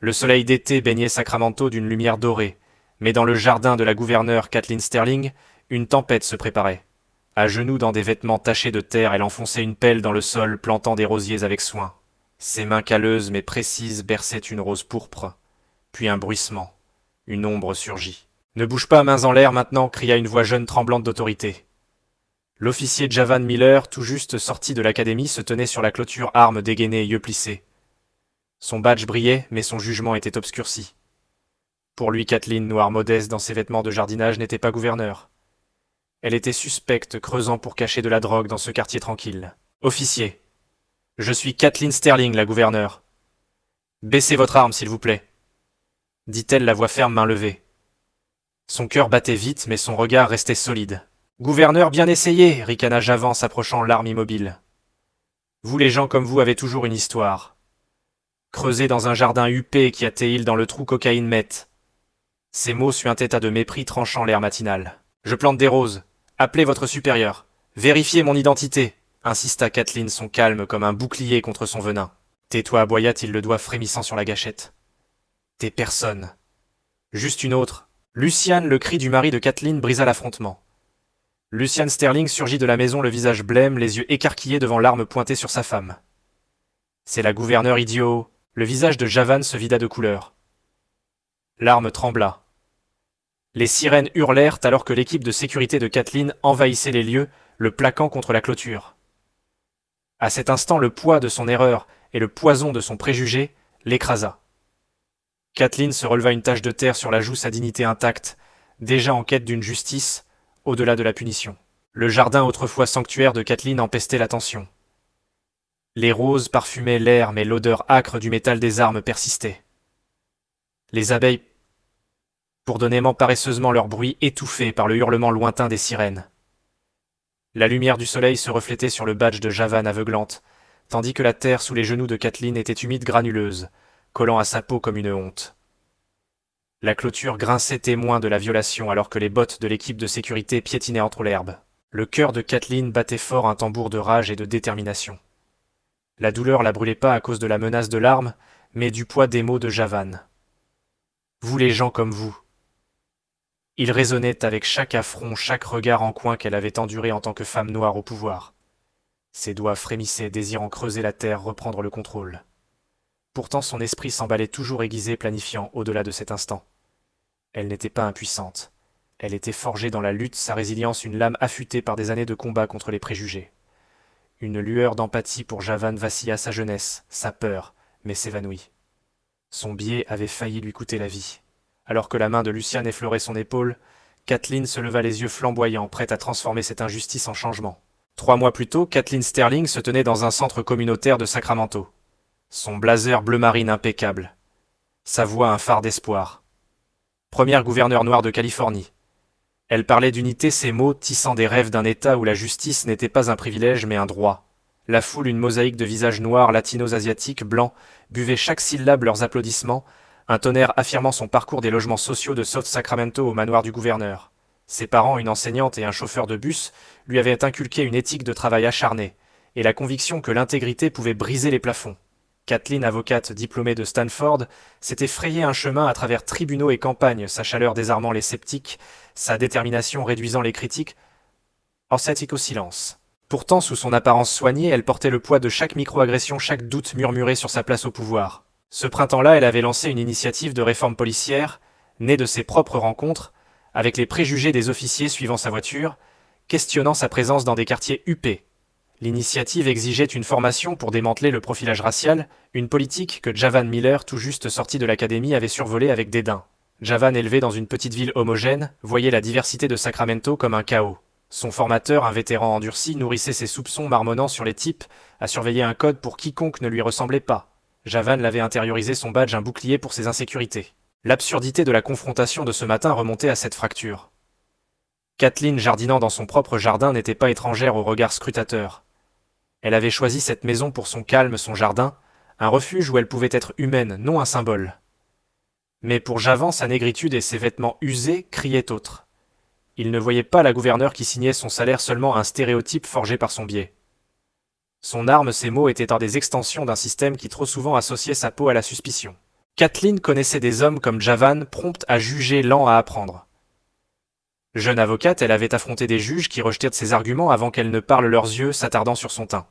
Le soleil d'été baignait Sacramento d'une lumière dorée, mais dans le jardin de la gouverneure Kathleen Sterling, une tempête se préparait. À genoux dans des vêtements tachés de terre, elle enfonçait une pelle dans le sol, plantant des rosiers avec soin. Ses mains calleuses mais précises berçaient une rose pourpre. Puis un bruissement. Une ombre surgit. « Ne bouge pas, mains en l'air maintenant !» cria une voix jeune tremblante d'autorité. L'officier Javan Miller, tout juste sorti de l'académie, se tenait sur la clôture, armes dégainées et yeux plissés. Son badge brillait, mais son jugement était obscurci. Pour lui, Kathleen, noire modeste dans ses vêtements de jardinage, n'était pas gouverneur. Elle était suspecte, creusant pour cacher de la drogue dans ce quartier tranquille. « Officier, je suis Kathleen Sterling, la gouverneure. Baissez votre arme, s'il vous plaît, » dit-elle, la voix ferme, main levée. Son cœur battait vite, mais son regard restait solide. « Gouverneur, bien essayé !» ricana Javan, s'approchant, l'arme immobile. « Vous, les gens comme vous, avez toujours une histoire. Creusé dans un jardin huppé qui atterrit dans le trou cocaïne-meth. » Ces mots suintaient à de mépris, tranchant l'air matinal. « Je plante des roses. Appelez votre supérieur. Vérifiez mon identité !» insista Kathleen, son calme comme un bouclier contre son venin. « Tais-toi, aboya-t-il, le doigt frémissant sur la gâchette. T'es personne. Juste une autre. » Lucian, le cri du mari de Kathleen, brisa l'affrontement. Lucian Sterling surgit de la maison, le visage blême, les yeux écarquillés devant l'arme pointée sur sa femme. « C'est la gouverneure, idiot !» Le visage de Javan se vida de couleur. L'arme trembla. Les sirènes hurlèrent alors que l'équipe de sécurité de Kathleen envahissait les lieux, le plaquant contre la clôture. À cet instant, le poids de son erreur et le poison de son préjugé l'écrasa. Kathleen se releva une tache de terre sur la joue, sa dignité intacte, déjà en quête d'une justice, au-delà de la punition. Le jardin, autrefois sanctuaire de Kathleen, empestait l'attention. Les roses parfumaient l'air, mais l'odeur âcre du métal des armes persistait. Les abeilles bourdonnaient paresseusement, leur bruit étouffé par le hurlement lointain des sirènes. La lumière du soleil se reflétait sur le badge de Javan aveuglante, tandis que la terre sous les genoux de Kathleen était humide, granuleuse, collant à sa peau comme une honte. La clôture grinçait, témoin de la violation, alors que les bottes de l'équipe de sécurité piétinaient entre l'herbe. Le cœur de Kathleen battait fort, un tambour de rage et de détermination. La douleur la brûlait pas à cause de la menace de l'arme, mais du poids des mots de Javan. « Vous les gens comme vous !» Il résonnait avec chaque affront, chaque regard en coin qu'elle avait enduré en tant que femme noire au pouvoir. Ses doigts frémissaient, désirant creuser la terre, reprendre le contrôle. Pourtant son esprit s'emballait toujours aiguisé, planifiant au-delà de cet instant. Elle n'était pas impuissante. Elle était forgée dans la lutte, sa résilience une lame affûtée par des années de combat contre les préjugés. Une lueur d'empathie pour Javan vacilla sa jeunesse, sa peur, mais s'évanouit. Son biais avait failli lui coûter la vie. Alors que la main de Lucian effleurait son épaule, Kathleen se leva, les yeux flamboyants, prête à transformer cette injustice en changement. 3 mois plus tôt, Kathleen Sterling se tenait dans un centre communautaire de Sacramento. Son blazer bleu marine impeccable. Sa voix un phare d'espoir. Première gouverneure noire de Californie. Elle parlait d'unité, ces mots tissant des rêves d'un État où la justice n'était pas un privilège mais un droit. La foule, une mosaïque de visages noirs, latinos, asiatiques, blancs, buvait chaque syllabe leurs applaudissements, un tonnerre affirmant son parcours des logements sociaux de South Sacramento au manoir du gouverneur. Ses parents, une enseignante et un chauffeur de bus, lui avaient inculqué une éthique de travail acharnée, et la conviction que l'intégrité pouvait briser les plafonds. Kathleen, avocate diplômée de Stanford, s'était frayé un chemin à travers tribunaux et campagnes, sa chaleur désarmant les sceptiques, sa détermination réduisant les critiques, ascétique au silence. Pourtant, sous son apparence soignée, elle portait le poids de chaque micro-agression, chaque doute murmuré sur sa place au pouvoir. Ce printemps-là, elle avait lancé une initiative de réforme policière, née de ses propres rencontres, avec les préjugés des officiers suivant sa voiture, questionnant sa présence dans des quartiers huppés. L'initiative exigeait une formation pour démanteler le profilage racial, une politique que Javan Miller, tout juste sorti de l'académie, avait survolée avec dédain. Javan, élevé dans une petite ville homogène, voyait la diversité de Sacramento comme un chaos. Son formateur, un vétéran endurci, nourrissait ses soupçons, marmonnant sur les types, à surveiller un code pour quiconque ne lui ressemblait pas. Javan l'avait intériorisé, son badge un bouclier pour ses insécurités. L'absurdité de la confrontation de ce matin remontait à cette fracture. Kathleen, jardinant dans son propre jardin, n'était pas étrangère au regard scrutateur. Elle avait choisi cette maison pour son calme, son jardin, un refuge où elle pouvait être humaine, non un symbole. Mais pour Javan, sa négritude et ses vêtements usés criaient autre. Il ne voyait pas la gouverneure qui signait son salaire seulement un stéréotype forgé par son biais. Son arme, ses mots étaient des extensions d'un système qui trop souvent associait sa peau à la suspicion. Kathleen connaissait des hommes comme Javan, prompts à juger, lents à apprendre. Jeune avocate, elle avait affronté des juges qui rejetaient ses arguments avant qu'elle ne parle leurs yeux, s'attardant sur son teint.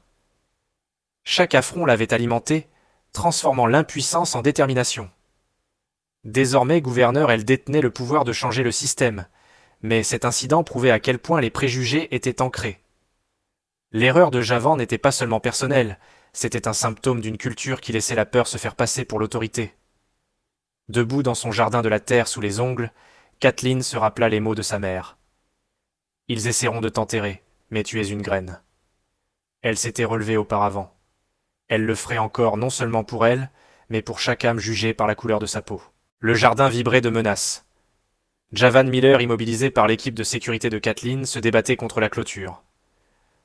Chaque affront l'avait alimentée, transformant l'impuissance en détermination. Désormais gouverneur, elle détenait le pouvoir de changer le système, mais cet incident prouvait à quel point les préjugés étaient ancrés. L'erreur de Javan n'était pas seulement personnelle, c'était un symptôme d'une culture qui laissait la peur se faire passer pour l'autorité. Debout dans son jardin de la terre sous les ongles, Kathleen se rappela les mots de sa mère. « Ils essaieront de t'enterrer, mais tu es une graine. » Elle s'était relevée auparavant. Elle le ferait encore non seulement pour elle, mais pour chaque âme jugée par la couleur de sa peau. Le jardin vibrait de menaces. Javan Miller, immobilisé par l'équipe de sécurité de Kathleen, se débattait contre la clôture.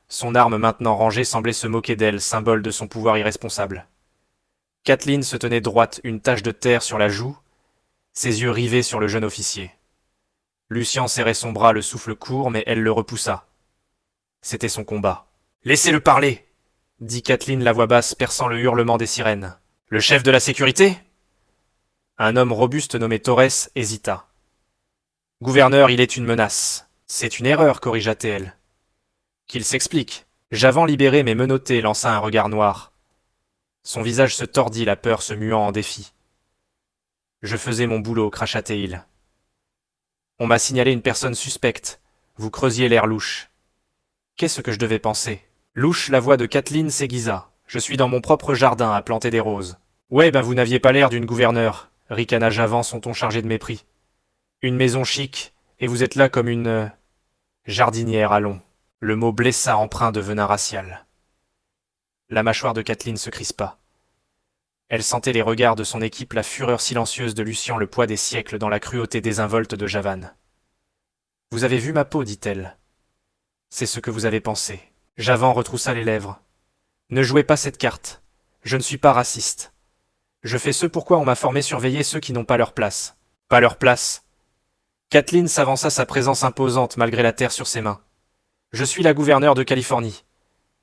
Son arme maintenant rangée semblait se moquer d'elle, symbole de son pouvoir irresponsable. Kathleen se tenait droite, une tache de terre sur la joue, ses yeux rivés sur le jeune officier. Lucien serrait son bras, le souffle court, mais elle le repoussa. C'était son combat. « Laissez-le parler !» dit Kathleen, la voix basse perçant le hurlement des sirènes. « Le chef de la sécurité ?» Un homme robuste nommé Torres hésita. « Gouverneur, il est une menace. C'est une erreur, corrigea-t-elle. Qu'il s'explique. » Javan, libéré mais menotté, lança un regard noir. Son visage se tordit, la peur se muant en défi. « Je faisais mon boulot, cracha-t-il. On m'a signalé une personne suspecte. Vous creusiez l'air louche. Qu'est-ce que je devais penser ? Louche, la voix de Kathleen s'aiguisa. Je suis dans mon propre jardin à planter des roses. Ouais, ben vous n'aviez pas l'air d'une gouverneure, ricana Javan, son ton chargé de mépris. Une maison chic, et vous êtes là comme une... jardinière, allons. Le mot blessa empreint de venin racial. La mâchoire de Kathleen se crispa. Elle sentait les regards de son équipe, la fureur silencieuse de Lucien, le poids des siècles dans la cruauté désinvolte de Javan. « Vous avez vu ma peau, dit-elle. C'est ce que vous avez pensé. » Javan retroussa les lèvres. « Ne jouez pas cette carte. Je ne suis pas raciste. Je fais ce pourquoi on m'a formé surveiller ceux qui n'ont pas leur place. » Pas leur place. Kathleen s'avança, sa présence imposante malgré la terre sur ses mains. « Je suis la gouverneure de Californie.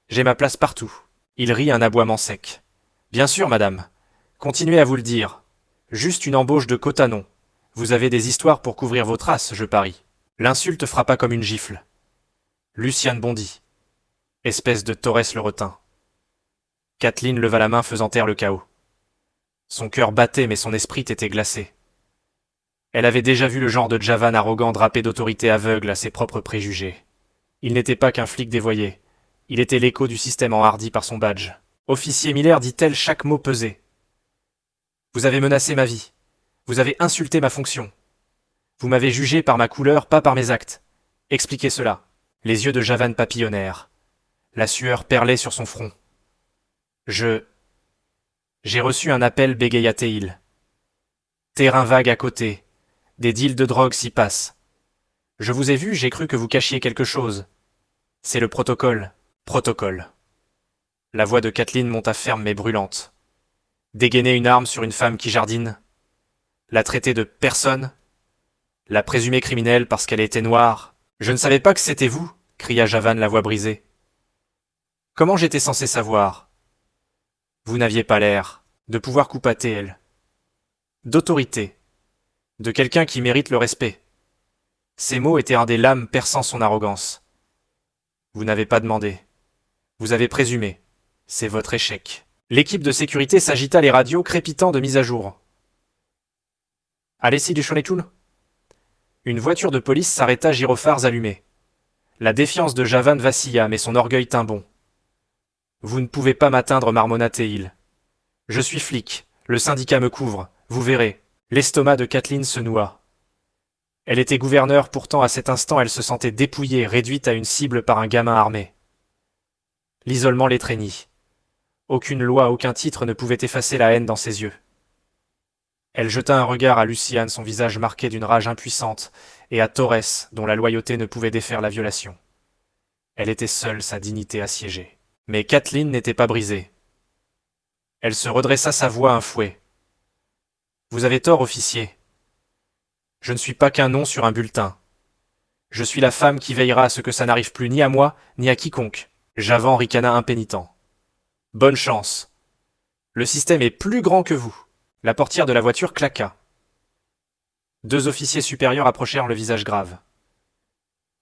J'ai ma place partout. » Il rit, un aboiement sec. « Bien sûr, madame. Continuez à vous le dire. Juste une embauche de Cotanon. Vous avez des histoires pour couvrir vos traces, je parie. » L'insulte frappa comme une gifle. Lucien bondit. Espèce de Torres le retint. Kathleen leva la main, faisant taire le chaos. Son cœur battait, mais son esprit était glacé. Elle avait déjà vu le genre de Javan arrogant drapé d'autorité aveugle à ses propres préjugés. Il n'était pas qu'un flic dévoyé. Il était l'écho du système enhardi par son badge. « Officier Miller, dit-elle, chaque mot pesé. Vous avez menacé ma vie. Vous avez insulté ma fonction. Vous m'avez jugé par ma couleur, pas par mes actes. Expliquez cela. » Les yeux de Javan papillonnèrent. La sueur perlait sur son front. « J'ai reçu un appel, bégaya-t-il. Terrain vague à côté. Des deals de drogue s'y passent. Je vous ai vu, j'ai cru que vous cachiez quelque chose. C'est le protocole. Protocole. » La voix de Kathleen monta ferme mais brûlante. Dégainer une arme sur une femme qui jardine. La traiter de personne. La présumer criminelle parce qu'elle était noire. « Je ne savais pas que c'était vous, » cria Javan, la voix brisée. « Comment j'étais censé savoir ? Vous n'aviez pas l'air de pouvoir coupater elle. D'autorité. De quelqu'un qui mérite le respect. » Ces mots étaient un des lames perçant son arrogance. Vous n'avez pas demandé. Vous avez présumé. C'est votre échec. L'équipe de sécurité s'agita, les radios crépitant de mise à jour. Allez-y du Shonechun. Une voiture de police s'arrêta, gyrophares allumés. La défiance de Javan vacilla, mais son orgueil tint bon. Vous ne pouvez pas m'atteindre, marmonna-t-il. Je suis flic, le syndicat me couvre, vous verrez. L'estomac de Kathleen se noua. Elle était gouverneure, pourtant à cet instant elle se sentait dépouillée, réduite à une cible par un gamin armé. L'isolement l'étreignit. Aucune loi, aucun titre ne pouvait effacer la haine dans ses yeux. Elle jeta un regard à Lucien, son visage marqué d'une rage impuissante, et à Torres, dont la loyauté ne pouvait défaire la violation. Elle était seule, sa dignité assiégée. Mais Kathleen n'était pas brisée. Elle se redressa, sa voix un fouet. « Vous avez tort, officier. Je ne suis pas qu'un nom sur un bulletin. Je suis la femme qui veillera à ce que ça n'arrive plus ni à moi, ni à quiconque. » Javan ricana impénitent. « Bonne chance. Le système est plus grand que vous. » La portière de la voiture claqua. Deux officiers supérieurs approchèrent le visage grave.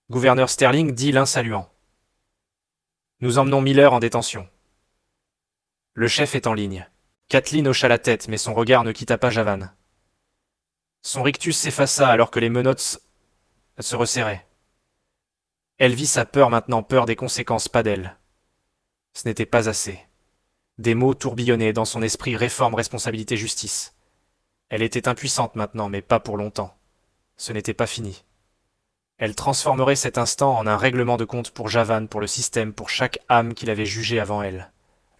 Gouverneur Sterling dit l'un saluant. Nous emmenons Miller en détention. Le chef est en ligne. Kathleen hocha la tête, mais son regard ne quitta pas Javan. Son rictus s'effaça alors que les menottes se resserraient. Elle vit sa peur maintenant, peur des conséquences, pas d'elle. Ce n'était pas assez. Des mots tourbillonnaient dans son esprit: réforme, responsabilité, justice. Elle était impuissante maintenant, mais pas pour longtemps. Ce n'était pas fini. Elle transformerait cet instant en un règlement de compte pour Javan, pour le système, pour chaque âme qu'il avait jugée avant elle.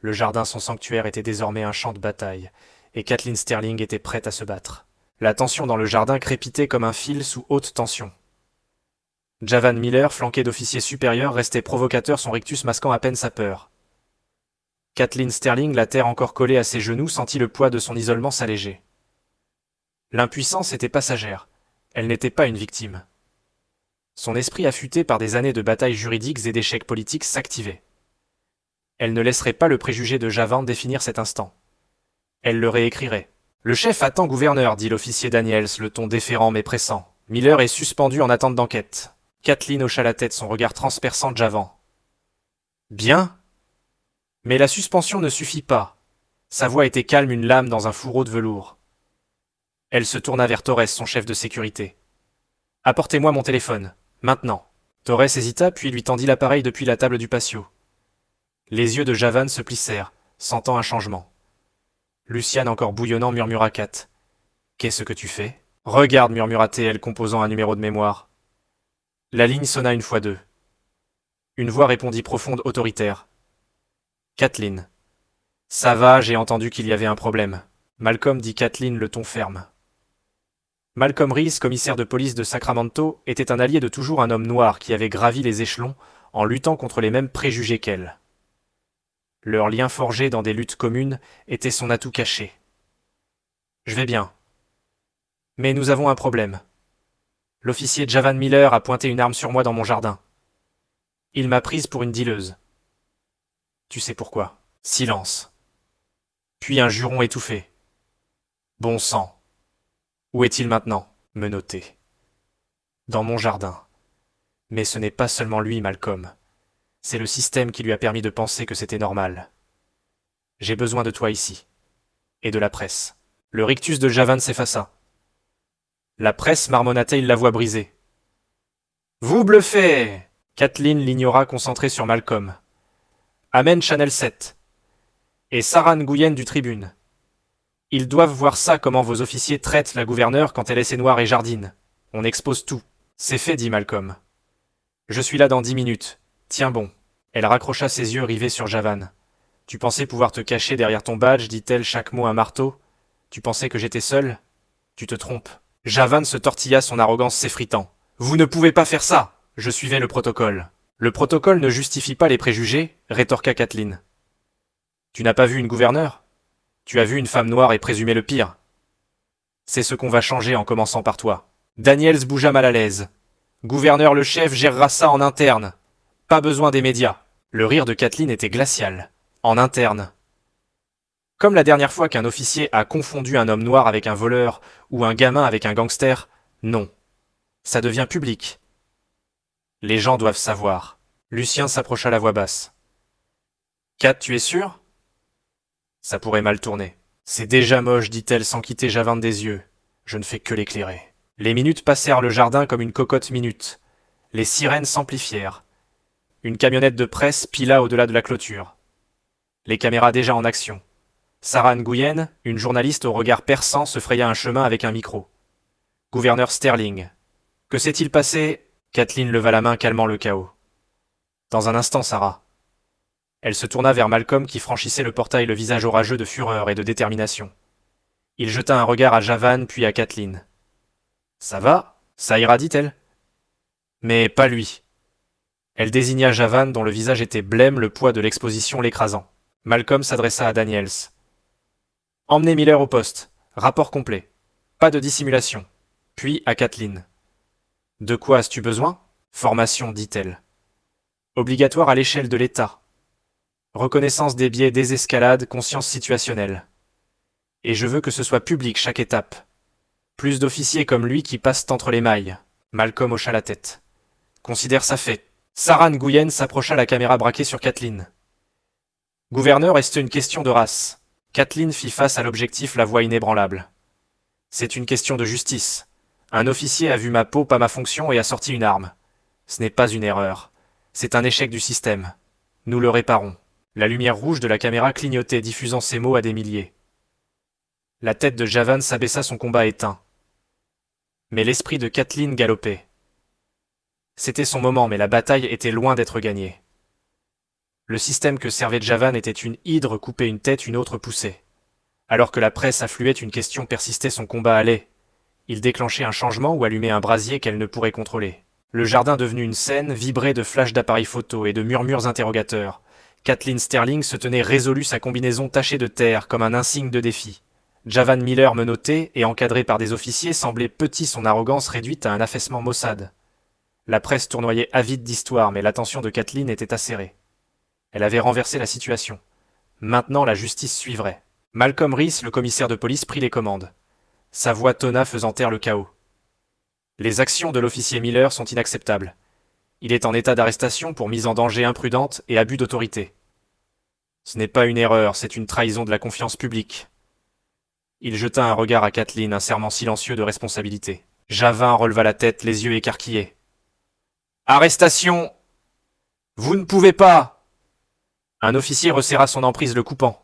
Le jardin, son sanctuaire, était désormais un champ de bataille, et Kathleen Sterling était prête à se battre. La tension dans le jardin crépitait comme un fil sous haute tension. Javan Miller, flanqué d'officiers supérieurs, restait provocateur, son rictus masquant à peine sa peur. Kathleen Sterling, la terre encore collée à ses genoux, sentit le poids de son isolement s'alléger. L'impuissance était passagère. Elle n'était pas une victime. Son esprit affûté par des années de batailles juridiques et d'échecs politiques s'activait. Elle ne laisserait pas le préjugé de Javan définir cet instant. Elle le réécrirait. Le chef attend, gouverneur, dit l'officier Daniels, le ton déférent mais pressant. Miller est suspendu en attente d'enquête. Kathleen hocha la tête, son regard transperçant Javan. Bien. Mais la suspension ne suffit pas. Sa voix était calme, une lame dans un fourreau de velours. Elle se tourna vers Torres, son chef de sécurité. Apportez-moi mon téléphone. Maintenant. Torres hésita, puis lui tendit l'appareil depuis la table du patio. Les yeux de Javan se plissèrent, sentant un changement. Luciane, encore bouillonnant, murmura: Kat. Qu'est-ce que tu fais? Regarde, murmura-t-elle, composant un numéro de mémoire. La ligne sonna une fois deux. Une voix répondit, profonde, autoritaire. Kathleen. Ça va, j'ai entendu qu'il y avait un problème. Malcolm, dit Kathleen, le ton ferme. Malcolm Reese, commissaire de police de Sacramento, était un allié de toujours, un homme noir qui avait gravi les échelons en luttant contre les mêmes préjugés qu'elle. Leur lien forgé dans des luttes communes était son atout caché. Je vais bien. Mais nous avons un problème. L'officier Javan Miller a pointé une arme sur moi dans mon jardin. Il m'a prise pour une dealeuse. Tu sais pourquoi? Silence. Puis un juron étouffé. Bon sang. Où est-il maintenant? Menotté. Dans mon jardin. Mais ce n'est pas seulement lui, Malcolm. C'est le système qui lui a permis de penser que c'était normal. J'ai besoin de toi ici. Et de la presse. Le rictus de Javan s'effaça. La presse, marmonna-t-il, la voix brisée. Vous bluffez! Kathleen l'ignora, concentrée sur Malcolm. Amen, Channel 7. Et Sarah Nguyen du Tribune. Ils doivent voir ça, comment vos officiers traitent la gouverneure quand elle essaie noire et jardine. On expose tout. C'est fait, dit Malcolm. Je suis là dans 10 minutes. Tiens bon. Elle raccrocha ses yeux rivés sur Javan. Tu pensais pouvoir te cacher derrière ton badge, dit-elle, chaque mot un marteau. Tu pensais que j'étais seul? Tu te trompes. Javan se tortilla, son arrogance s'effritant. Vous ne pouvez pas faire ça! Je suivais le protocole. Le protocole ne justifie pas les préjugés, rétorqua Kathleen. Tu n'as pas vu une gouverneure? Tu as vu une femme noire et présumé le pire. C'est ce qu'on va changer en commençant par toi. Daniels bougea mal à l'aise. Gouverneur, le chef gérera ça en interne. Pas besoin des médias. Le rire de Kathleen était glacial. En interne. Comme la dernière fois qu'un officier a confondu un homme noir avec un voleur ou un gamin avec un gangster, non. Ça devient public. Les gens doivent savoir. Lucien s'approcha la voix basse. Kat, tu es sûr? Ça pourrait mal tourner. C'est déjà moche, dit-elle sans quitter Javan des yeux. Je ne fais que l'éclairer. Les minutes passèrent le jardin comme une cocotte minute. Les sirènes s'amplifièrent. Une camionnette de presse pila au-delà de la clôture. Les caméras déjà en action. Sarah Nguyen, une journaliste au regard perçant, se fraya un chemin avec un micro. Gouverneur Sterling. Que s'est-il passé? Kathleen leva la main, calmant le chaos. Dans un instant, Sarah. Elle se tourna vers Malcolm qui franchissait le portail, le visage orageux de fureur et de détermination. Il jeta un regard à Javan puis à Kathleen. Ça va? Ça ira, dit-elle. Mais pas lui. Elle désigna Javan dont le visage était blême, le poids de l'exposition l'écrasant. Malcolm s'adressa à Daniels. Emmenez Miller au poste. Rapport complet. Pas de dissimulation. Puis à Kathleen. De quoi as-tu besoin? Formation, dit-elle. Obligatoire à l'échelle de l'État. Reconnaissance des biais, désescalade, conscience situationnelle. Et je veux que ce soit public chaque étape. Plus d'officiers comme lui qui passent entre les mailles. Malcolm hocha la tête. Considère ça fait. Sarah Nguyen s'approcha la caméra braquée sur Kathleen. Gouverneur, est-ce une question de race? Kathleen fit face à l'objectif, la voix inébranlable. C'est une question de justice. Un officier a vu ma peau, pas ma fonction, et a sorti une arme. Ce n'est pas une erreur. C'est un échec du système. Nous le réparons. La lumière rouge de la caméra clignotait, diffusant ces mots à des milliers. La tête de Javan s'abaissa, son combat éteint. Mais l'esprit de Kathleen galopait. C'était son moment, mais la bataille était loin d'être gagnée. Le système que servait Javan était une hydre, couper une tête, une autre poussée. Alors que la presse affluait, une question persistait, son combat allait. Il déclenchait un changement ou allumait un brasier qu'elle ne pourrait contrôler. Le jardin devenu une scène vibrait de flashs d'appareils photo et de murmures interrogateurs. Kathleen Sterling se tenait résolue, sa combinaison tachée de terre comme un insigne de défi. Javan Miller, menotté et encadré par des officiers, semblait petit, son arrogance réduite à un affaissement maussade. La presse tournoyait avide d'histoire, mais l'attention de Kathleen était acérée. Elle avait renversé la situation. Maintenant, la justice suivrait. Malcolm Reese, le commissaire de police, prit les commandes. Sa voix tonna, faisant taire le chaos. Les actions de l'officier Miller sont inacceptables. Il est en état d'arrestation pour mise en danger imprudente et abus d'autorité. Ce n'est pas une erreur, c'est une trahison de la confiance publique. Il jeta un regard à Kathleen, un serment silencieux de responsabilité. Javin releva la tête, les yeux écarquillés. Arrestation! Vous ne pouvez pas! Un officier resserra son emprise, le coupant.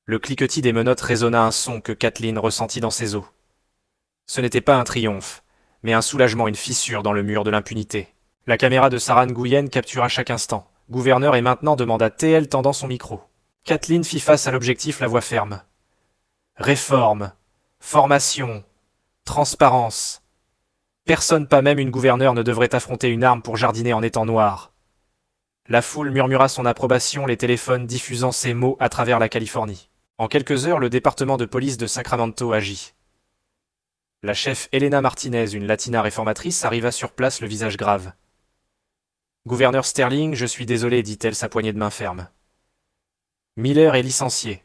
Le cliquetis des menottes résonna, un son que Kathleen ressentit dans ses os. Ce n'était pas un triomphe, mais un soulagement, une fissure dans le mur de l'impunité. La caméra de Sarah Nguyen captura chaque instant. Gouverneur, et maintenant, demanda TL, tendant son micro. Kathleen fit face à l'objectif, la voix ferme. Réforme, formation, transparence. Personne, pas même une gouverneure, ne devrait affronter une arme pour jardiner en étant noir. La foule murmura son approbation, les téléphones diffusant ces mots à travers la Californie. En quelques heures, le département de police de Sacramento agit. La chef Elena Martinez, une latina réformatrice, arriva sur place, le visage grave. Gouverneur Sterling, je suis désolé, dit-elle, sa poignée de main ferme. Miller est licencié.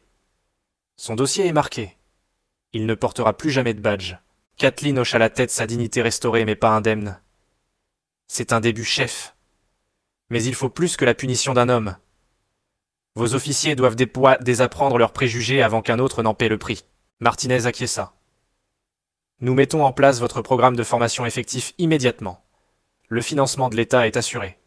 Son dossier est marqué. Il ne portera plus jamais de badge. Kathleen hocha la tête, sa dignité restaurée mais pas indemne. C'est un début, chef. Mais il faut plus que la punition d'un homme. Vos officiers doivent désapprendre leurs préjugés avant qu'un autre n'en paie le prix. Martinez acquiesça. Nous mettons en place votre programme de formation effectif immédiatement. Le financement de l'État est assuré.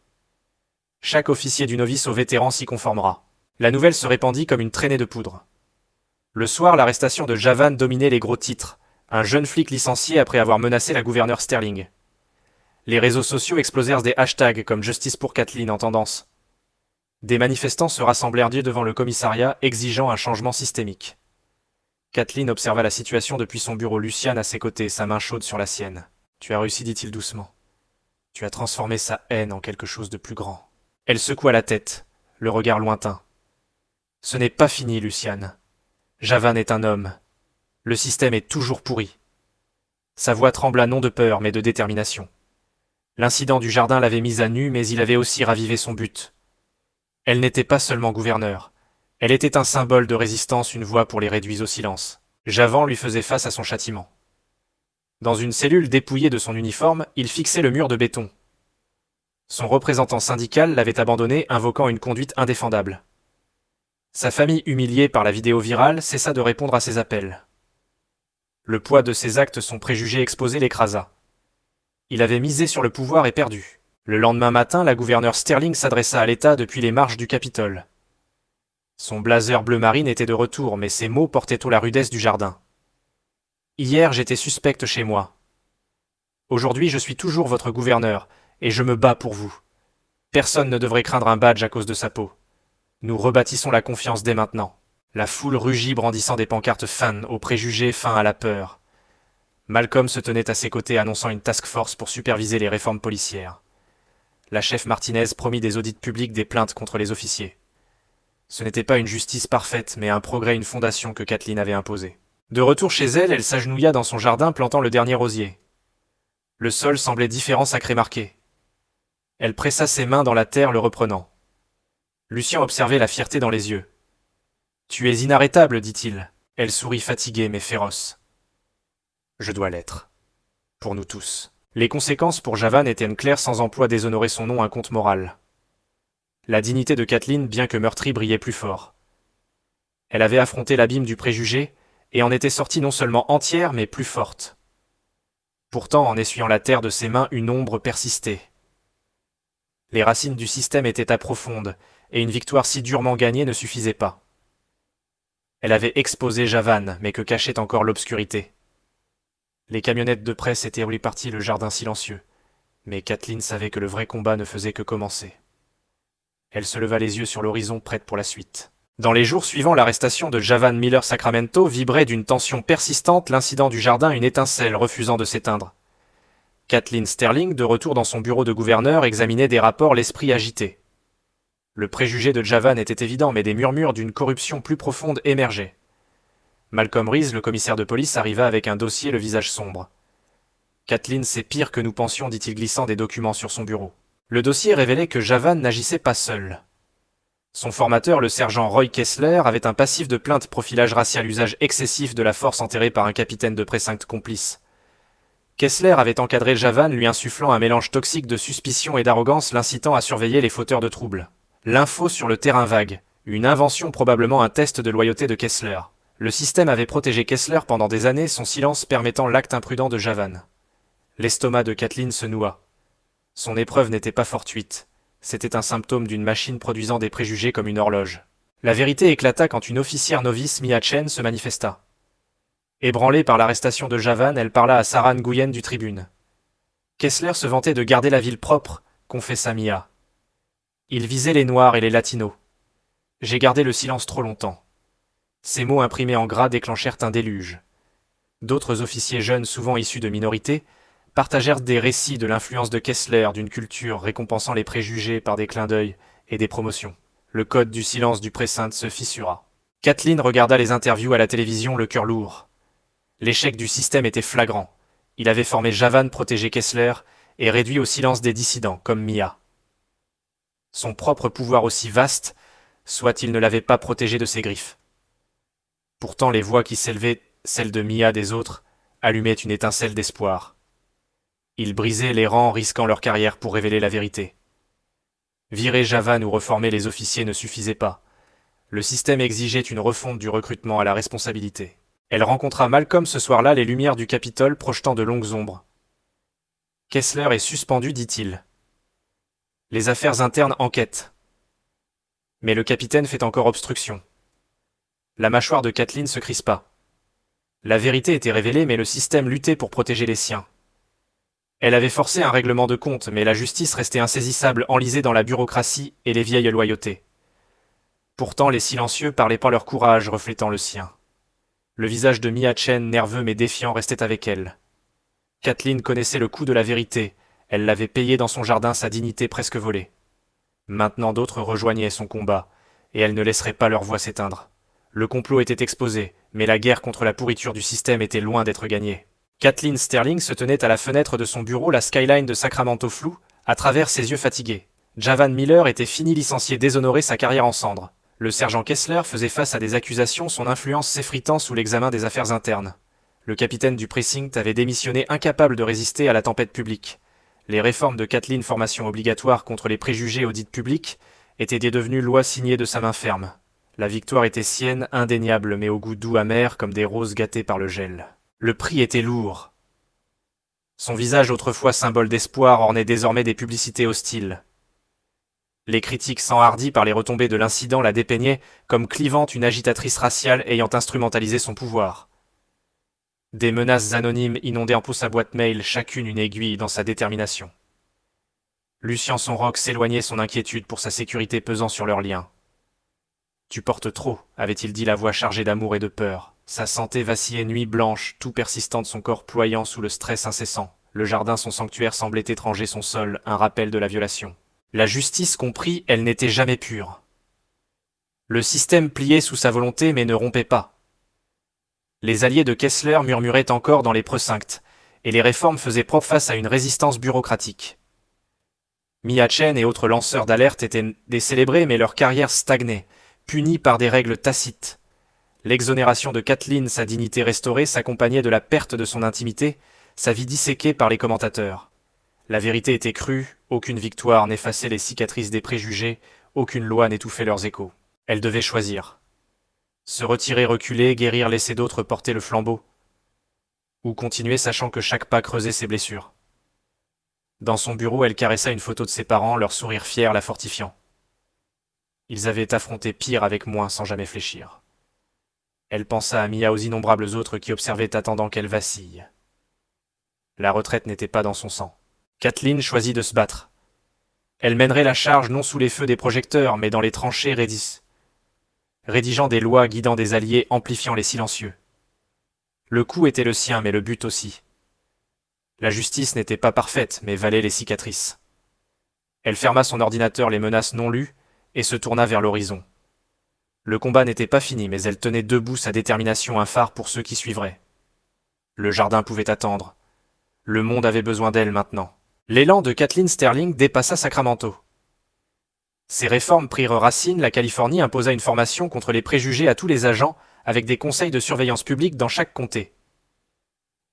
Chaque officier du novice au vétéran s'y conformera. La nouvelle se répandit comme une traînée de poudre. Le soir, l'arrestation de Javan dominait les gros titres. Un jeune flic licencié après avoir menacé la gouverneure Sterling. Les réseaux sociaux explosèrent des hashtags comme Justice pour Kathleen en tendance. Des manifestants se rassemblèrent devant le commissariat exigeant un changement systémique. Kathleen observa la situation depuis son bureau, Luciane à ses côtés, sa main chaude sur la sienne. Tu as réussi, dit-il doucement. Tu as transformé sa haine en quelque chose de plus grand. Elle secoua la tête, le regard lointain. Ce n'est pas fini, Luciane. Javan est un homme. Le système est toujours pourri. Sa voix trembla non de peur, mais de détermination. L'incident du jardin l'avait mise à nu, mais il avait aussi ravivé son but. Elle n'était pas seulement gouverneure. Elle était un symbole de résistance, une voix pour les réduits au silence. Javan lui faisait face à son châtiment. Dans une cellule dépouillée de son uniforme, il fixait le mur de béton. Son représentant syndical l'avait abandonné, invoquant une conduite indéfendable. Sa famille, humiliée par la vidéo virale, cessa de répondre à ses appels. Le poids de ses actes, son préjugé exposé, l'écrasa. Il avait misé sur le pouvoir et perdu. Le lendemain matin, la gouverneure Sterling s'adressa à l'État depuis les marches du Capitole. Son blazer bleu marine était de retour, mais ses mots portaient tout la rudesse du jardin. Hier, j'étais suspecte chez moi. Aujourd'hui, je suis toujours votre gouverneur, et je me bats pour vous. Personne ne devrait craindre un badge à cause de sa peau. Nous rebâtissons la confiance dès maintenant. La foule rugit, brandissant des pancartes fin aux préjugés, fin à la peur. Malcolm se tenait à ses côtés, annonçant une task force pour superviser les réformes policières. La chef Martinez promit des audits publics, des plaintes contre les officiers. Ce n'était pas une justice parfaite, mais un progrès, une fondation que Kathleen avait imposée. De retour chez elle, elle s'agenouilla dans son jardin, plantant le dernier rosier. Le sol semblait différent, sacré, marqué. Elle pressa ses mains dans la terre, le reprenant. Lucien observait la fierté dans les yeux. « Tu es inarrêtable, dit-il. Elle sourit fatiguée mais féroce. Je dois l'être. Pour nous tous. Les conséquences pour Javan étaient claires. Sans emploi déshonorer son nom un compte moral. La dignité de Kathleen, bien que meurtrie, brillait plus fort. Elle avait affronté l'abîme du préjugé, et en était sortie non seulement entière, mais plus forte. Pourtant, en essuyant la terre de ses mains, une ombre persistait. Les racines du système étaient à profondes, et une victoire si durement gagnée ne suffisait pas. Elle avait exposé Javan, mais que cachait encore l'obscurité. Les camionnettes de presse étaient reparties le jardin silencieux, mais Kathleen savait que le vrai combat ne faisait que commencer. Elle se leva les yeux sur l'horizon, prête pour la suite. Dans les jours suivants l'arrestation de Javan Miller, Sacramento vibrait d'une tension persistante. L'incident du jardin, une étincelle refusant de s'éteindre. Kathleen Sterling, de retour dans son bureau de gouverneur, examinait des rapports, l'esprit agité. Le préjugé de Javan était évident, mais des murmures d'une corruption plus profonde émergeaient. Malcolm Reese, le commissaire de police, arriva avec un dossier, le visage sombre. « Kathleen, c'est pire que nous pensions », dit-il, glissant des documents sur son bureau. Le dossier révélait que Javan n'agissait pas seul. Son formateur, le sergent Roy Kessler, avait un passif de plainte, profilage racial, usage excessif de la force enterré par un capitaine de précinct complice. Kessler avait encadré Javan, lui insufflant un mélange toxique de suspicion et d'arrogance, l'incitant à surveiller les fauteurs de troubles. L'info sur le terrain vague, une invention, probablement un test de loyauté de Kessler. Le système avait protégé Kessler pendant des années, son silence permettant l'acte imprudent de Javan. L'estomac de Kathleen se noua. Son épreuve n'était pas fortuite. C'était un symptôme d'une machine produisant des préjugés comme une horloge. La vérité éclata quand une officière novice, Mia Chen, se manifesta. Ébranlée par l'arrestation de Javan, elle parla à Sarah Nguyen du Tribune. Kessler se vantait de garder la ville propre, confessa Mia. Il visait les Noirs et les Latinos. J'ai gardé le silence trop longtemps. Ces mots imprimés en gras déclenchèrent un déluge. D'autres officiers jeunes, souvent issus de minorités, partagèrent des récits de l'influence de Kessler, d'une culture récompensant les préjugés par des clins d'œil et des promotions. Le code du silence du précinct se fissura. Kathleen regarda les interviews à la télévision, le cœur lourd. L'échec du système était flagrant. Il avait formé Javan, protégé Kessler, et réduit au silence des dissidents, comme Mia. Son propre pouvoir aussi vaste, soit il ne l'avait pas protégé de ses griffes. Pourtant les voix qui s'élevaient, celles de Mia, des autres, allumaient une étincelle d'espoir. Ils brisaient les rangs, risquant leur carrière pour révéler la vérité. Virer Javan ou reformer les officiers ne suffisait pas. Le système exigeait une refonte du recrutement à la responsabilité. Elle rencontra Malcolm ce soir-là, les lumières du Capitole projetant de longues ombres. « Kessler est suspendu, dit-il. Les affaires internes enquêtent. Mais le capitaine fait encore obstruction. » La mâchoire de Kathleen se crispa. La vérité était révélée, mais le système luttait pour protéger les siens. Elle avait forcé un règlement de compte, mais la justice restait insaisissable, enlisée dans la bureaucratie et les vieilles loyautés. Pourtant les silencieux parlaient par leur courage, reflétant le sien. Le visage de Mia Chen, nerveux mais défiant, restait avec elle. Kathleen connaissait le coût de la vérité, elle l'avait payé dans son jardin, sa dignité presque volée. Maintenant d'autres rejoignaient son combat, et elle ne laisserait pas leur voix s'éteindre. Le complot était exposé, mais la guerre contre la pourriture du système était loin d'être gagnée. Kathleen Sterling se tenait à la fenêtre de son bureau, la skyline de Sacramento floue, à travers ses yeux fatigués. Javan Miller était fini, licencié, déshonoré, sa carrière en cendres. Le sergent Kessler faisait face à des accusations, son influence s'effritant sous l'examen des affaires internes. Le capitaine du précinct avait démissionné, incapable de résister à la tempête publique. Les réformes de Kathleen, formation obligatoire contre les préjugés, audit public, étaient devenues lois signées de sa main ferme. La victoire était sienne, indéniable, mais au goût doux amer comme des roses gâtées par le gel. Le prix était lourd. Son visage, autrefois symbole d'espoir, ornait désormais des publicités hostiles. Les critiques s'enhardies par les retombées de l'incident la dépeignaient comme clivant une agitatrice raciale ayant instrumentalisé son pouvoir. Des menaces anonymes inondaient en sa boîte mail, chacune une aiguille dans sa détermination. Lucien Sonrock s'éloignait, son inquiétude pour sa sécurité pesant sur leurs liens. « Tu portes trop », avait-il dit, la voix chargée d'amour et de peur. Sa santé vacillait, nuit blanche, tout persistante, son corps ployant sous le stress incessant. Le jardin, son sanctuaire, semblait étranger, son sol, un rappel de la violation. La justice comprit, elle n'était jamais pure. Le système pliait sous sa volonté mais ne rompait pas. Les alliés de Kessler murmuraient encore dans les precincts, et les réformes faisaient propre face à une résistance bureaucratique. Mia Chen et autres lanceurs d'alerte étaient des célébrés, mais leur carrière stagnait, punis par des règles tacites. L'exonération de Kathleen, sa dignité restaurée, s'accompagnait de la perte de son intimité, sa vie disséquée par les commentateurs. La vérité était crue, aucune victoire n'effaçait les cicatrices des préjugés, aucune loi n'étouffait leurs échos. Elle devait choisir. Se retirer, reculer, guérir, laisser d'autres porter le flambeau. Ou continuer sachant que chaque pas creusait ses blessures. Dans son bureau, elle caressa une photo de ses parents, leur sourire fier la fortifiant. Ils avaient affronté pire avec moins sans jamais fléchir. Elle pensa à Mia, aux innombrables autres qui observaient attendant qu'elle vacille. La retraite n'était pas dans son sang. Kathleen choisit de se battre. Elle mènerait la charge non sous les feux des projecteurs, mais dans les tranchées rédigeant des lois, guidant des alliés, amplifiant les silencieux. Le coup était le sien, mais le but aussi. La justice n'était pas parfaite, mais valait les cicatrices. Elle ferma son ordinateur, les menaces non lues, et se tourna vers l'horizon. Le combat n'était pas fini, mais elle tenait debout, sa détermination un phare pour ceux qui suivraient. Le jardin pouvait attendre. Le monde avait besoin d'elle maintenant. L'élan de Kathleen Sterling dépassa Sacramento. Ces réformes prirent racine, la Californie imposa une formation contre les préjugés à tous les agents, avec des conseils de surveillance publique dans chaque comté.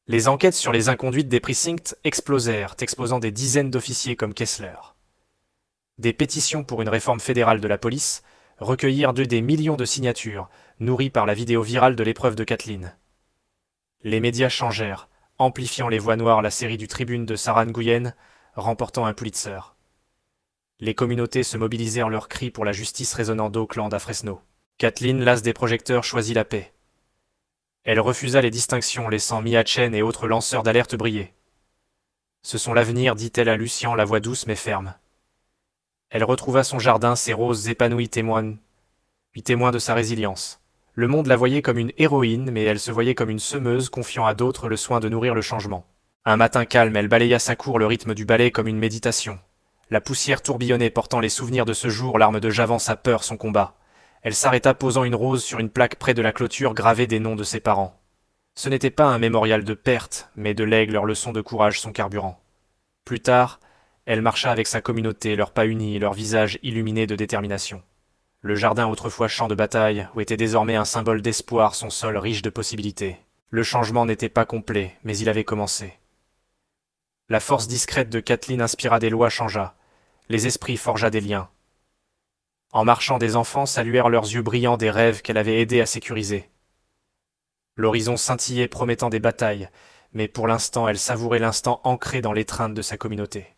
Les enquêtes sur les inconduites des precincts explosèrent, exposant des dizaines d'officiers comme Kessler. Des pétitions pour une réforme fédérale de la police recueillirent des millions de signatures, nourries par la vidéo virale de l'épreuve de Kathleen. Les médias changèrent, amplifiant les voix noires, la série du Tribune de Sarah Nguyen, remportant un Pulitzer. Les communautés se mobilisèrent, leurs cris pour la justice résonnant d'Oakland à Fresno. Kathleen, lasse des projecteurs, choisit la paix. Elle refusa les distinctions, laissant Mia Chen et autres lanceurs d'alerte briller. Ce sont l'avenir, dit-elle à Lucien, la voix douce mais ferme. Elle retrouva son jardin, ses roses épanouies, témoins de sa résilience. Le monde la voyait comme une héroïne, mais elle se voyait comme une semeuse, confiant à d'autres le soin de nourrir le changement. Un matin calme, elle balaya sa cour, le rythme du balai comme une méditation. La poussière tourbillonnait, portant les souvenirs de ce jour, l'arme de Javan, sa peur, son combat. Elle s'arrêta, posant une rose sur une plaque près de la clôture gravée des noms de ses parents. Ce n'était pas un mémorial de perte, mais de legs, leur leçon de courage, son carburant. Plus tard, elle marcha avec sa communauté, leurs pas unis, leurs visages illuminés de détermination. Le jardin, autrefois champ de bataille, où était désormais un symbole d'espoir, son sol riche de possibilités. Le changement n'était pas complet, mais il avait commencé. La force discrète de Kathleen inspira des lois, changea. Les esprits forgea des liens. En marchant, des enfants saluèrent leurs yeux brillants des rêves qu'elle avait aidé à sécuriser. L'horizon scintillait, promettant des batailles, mais pour l'instant, elle savourait l'instant ancré dans l'étreinte de sa communauté.